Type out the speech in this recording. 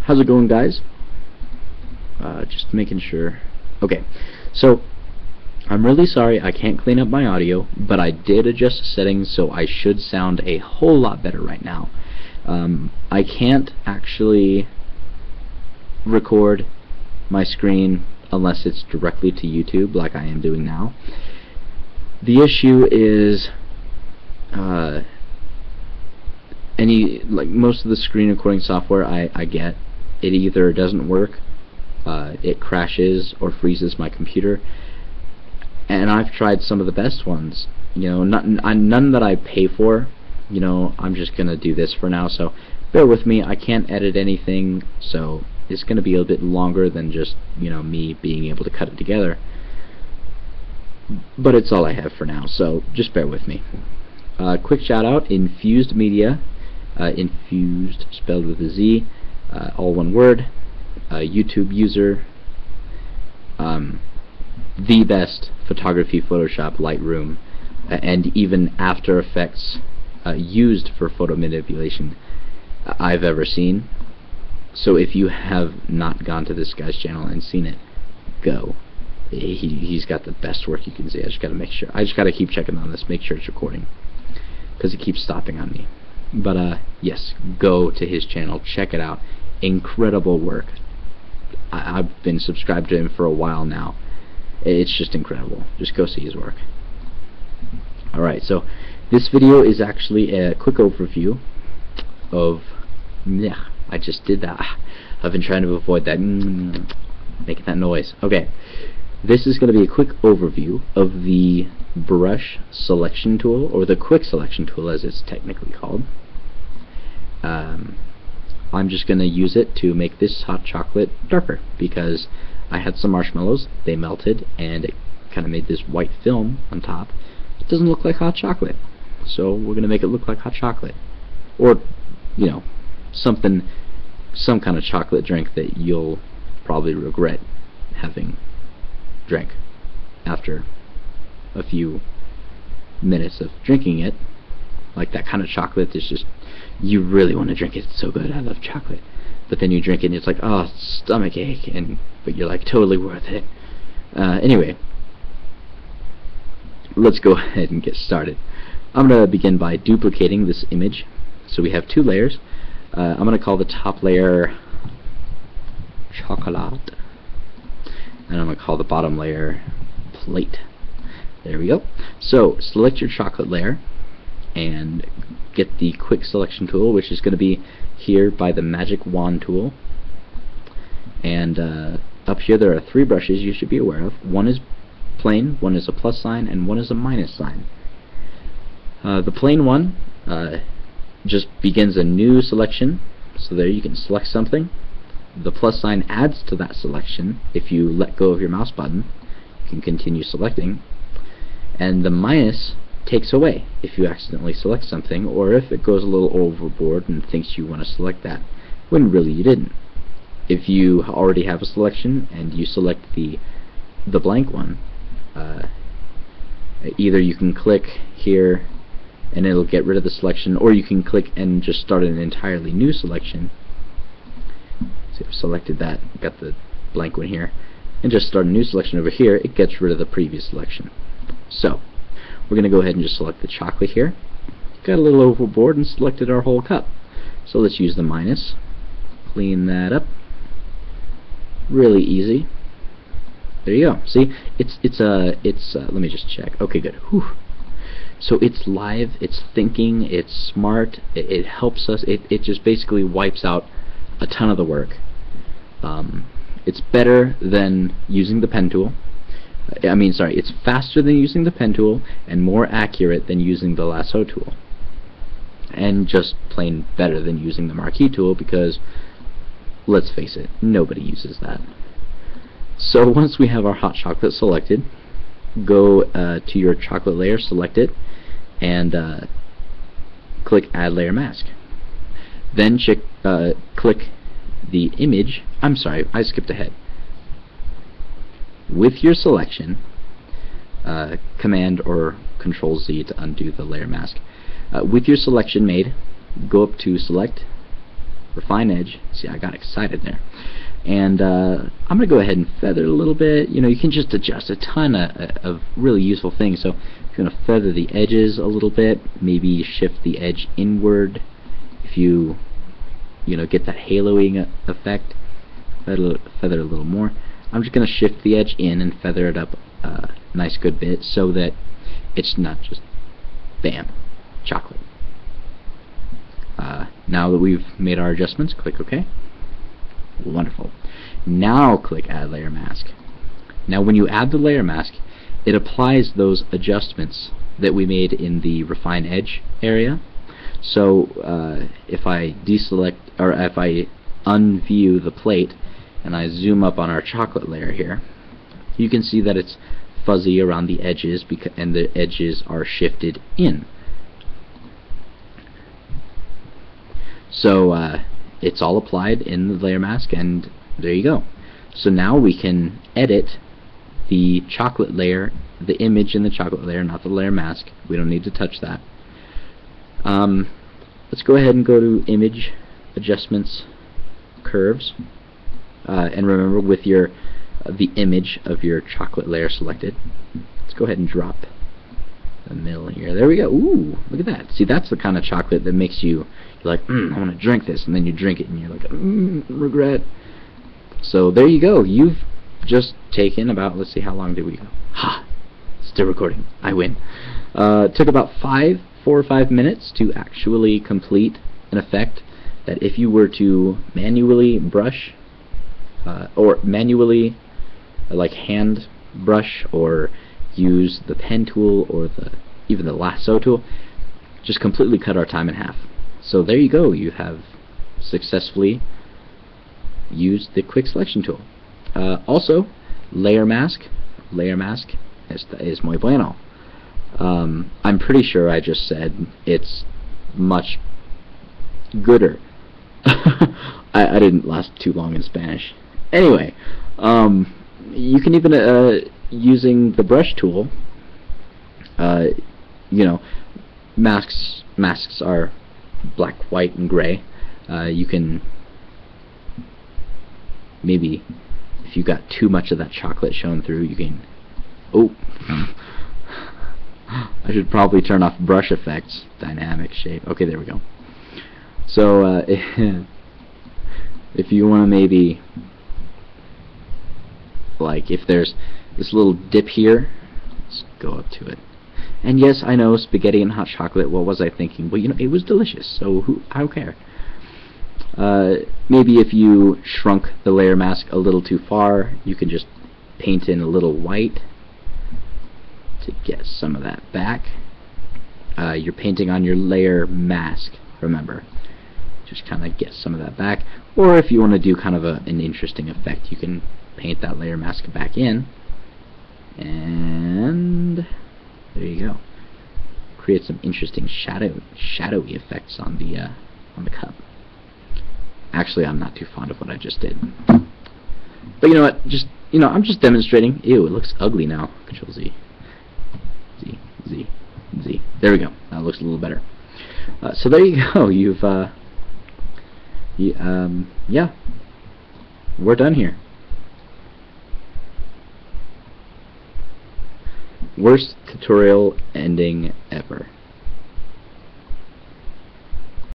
How's it going, guys? Just making sure. Okay, so I'm really sorry I can't clean up my audio, but I did adjust the settings, so I should sound a whole lot better right now. I can't actually record my screen unless it's directly to YouTube like I am doing now. The issue is most of the screen recording software I get, it either doesn't work, it crashes or freezes my computer, and I've tried some of the best ones, you know, none that I pay for. You know, I'm just gonna do this for now, so bear with me. I can't edit anything, so it's gonna be a bit longer than just, you know, me being able to cut it together, but it's all I have for now, so just bear with me. Quick shout out, Infused Media, Infused spelled with a Z, all one word, YouTube user, the best photography Photoshop, Lightroom, and even After Effects used for photo manipulation I've ever seen. So if you have not gone to this guy's channel and seen it, go. He's got the best work you can see. I just gotta keep checking on this, make sure it's recording, because it keeps stopping on me. But yes, go to his channel, check it out. Incredible work. I've been subscribed to him for a while now. It's just incredible. Just go see his work. Alright, so this video is actually a quick overview of... Yeah, I just did that. I've been trying to avoid that making that noise. Okay, this is going to be a quick overview of the brush selection tool, or the quick selection tool as it's technically called. I'm just going to use it to make this hot chocolate darker, because I had some marshmallows, they melted, and it kind of made this white film on top. It doesn't look like hot chocolate, so we're going to make it look like hot chocolate, or, you know, some kind of chocolate drink that you'll probably regret having drank after a few minutes of drinking it. Like that kind of chocolate is just, you really want to drink it. It's so good. I love chocolate. But then you drink it and it's like, oh, stomach ache, but you're like, totally worth it. Anyway, let's go ahead and get started. I'm going to begin by duplicating this image. So we have two layers. I'm going to call the top layer chocolate, and I'm going to call the bottom layer plate. There we go. So select your chocolate layer and get the quick selection tool, which is going to be here by the magic wand tool. And up here there are three brushes you should be aware of. One is plain, one is a plus sign, and one is a minus sign. The plain one just begins a new selection, so there you can select something. The plus sign adds to that selection. If you let go of your mouse button, you can continue selecting. And the minus takes away if you accidentally select something, or if it goes a little overboard and thinks you want to select that when really you didn't. If you already have a selection and you select the blank one, either you can click here and it'll get rid of the selection, or you can click and just start an entirely new selection. So I've selected that, got the blank one here, and just start a new selection over here. It gets rid of the previous selection. So we're going to go ahead and just select the chocolate here. Got a little overboard and selected our whole cup. So let's use the minus. Clean that up. Really easy. There you go. See, it's let me just check. Okay, good. Whew. So it's live, it's thinking, it's smart, it helps us, it just basically wipes out a ton of the work. It's better than using the pen tool. It's faster than using the pen tool and more accurate than using the lasso tool. And just plain better than using the marquee tool, because, let's face it, nobody uses that. So once we have our hot chocolate selected, go to your chocolate layer, select it, and click Add Layer Mask. Then click the image. I'm sorry, I skipped ahead. With your selection, Command or Control Z to undo the layer mask. With your selection made, go up to Select, refine edge. See, I got excited there. And I'm going to go ahead and feather it a little bit. You know, you can just adjust a ton of really useful things. So if you want to feather the edges a little bit, maybe shift the edge inward. If you know, get that haloing effect, feather a little more. I'm just going to shift the edge in and feather it up a nice good bit so that it's not just bam, chocolate. Now that we've made our adjustments, click OK. Wonderful. Now click Add Layer Mask. Now when you add the layer mask, it applies those adjustments that we made in the Refine Edge area. So if I deselect, or if I unview the plate and I zoom up on our chocolate layer here, you can see that it's fuzzy around the edges, and the edges are shifted in. So it's all applied in the layer mask, and there you go. So now we can edit the chocolate layer, the image in the chocolate layer, not the layer mask. We don't need to touch that. Let's go ahead and go to Image, Adjustments, Curves, and remember with your the image of your chocolate layer selected. Let's go ahead and drop the middle here. There we go. Ooh, look at that. See, that's the kind of chocolate that makes you're like, I want to drink this, and then you drink it and you're like, regret. So there you go. You've just taken about, let's see, how long did we go? Ha! Still recording. I win. Took about 4 or 5 minutes to actually complete an effect that if you were to manually brush or manually like hand brush or use the pen tool or even the lasso tool, just completely cut our time in half. So there you go. You have successfully used the quick selection tool. Also, layer mask es muy bueno. I'm pretty sure I just said it's much gooder. I didn't last too long in Spanish. Anyway, you can even using the brush tool, you know, masks are black, white, and gray. You can maybe, if you got too much of that chocolate shown through, you can, oh, I should probably turn off brush effects, dynamic shape. Okay, there we go. So if you want to maybe, like, if there's this little dip here, let's go up to it. And yes, I know, spaghetti and hot chocolate, what was I thinking? Well, you know, it was delicious, so I don't care. Maybe if you shrunk the layer mask a little too far, you can just paint in a little white to get some of that back. You're painting on your layer mask, remember. Just kind of get some of that back. Or if you want to do kind of an interesting effect, you can paint that layer mask back in. And there you go. Create some interesting shadowy effects on the cup. Actually, I'm not too fond of what I just did. But you know what? Just, you know, I'm just demonstrating. Ew, it looks ugly now. Control Z. Z. There we go. That looks a little better. So there you go. You've yeah, we're done here. Worst tutorial ending ever.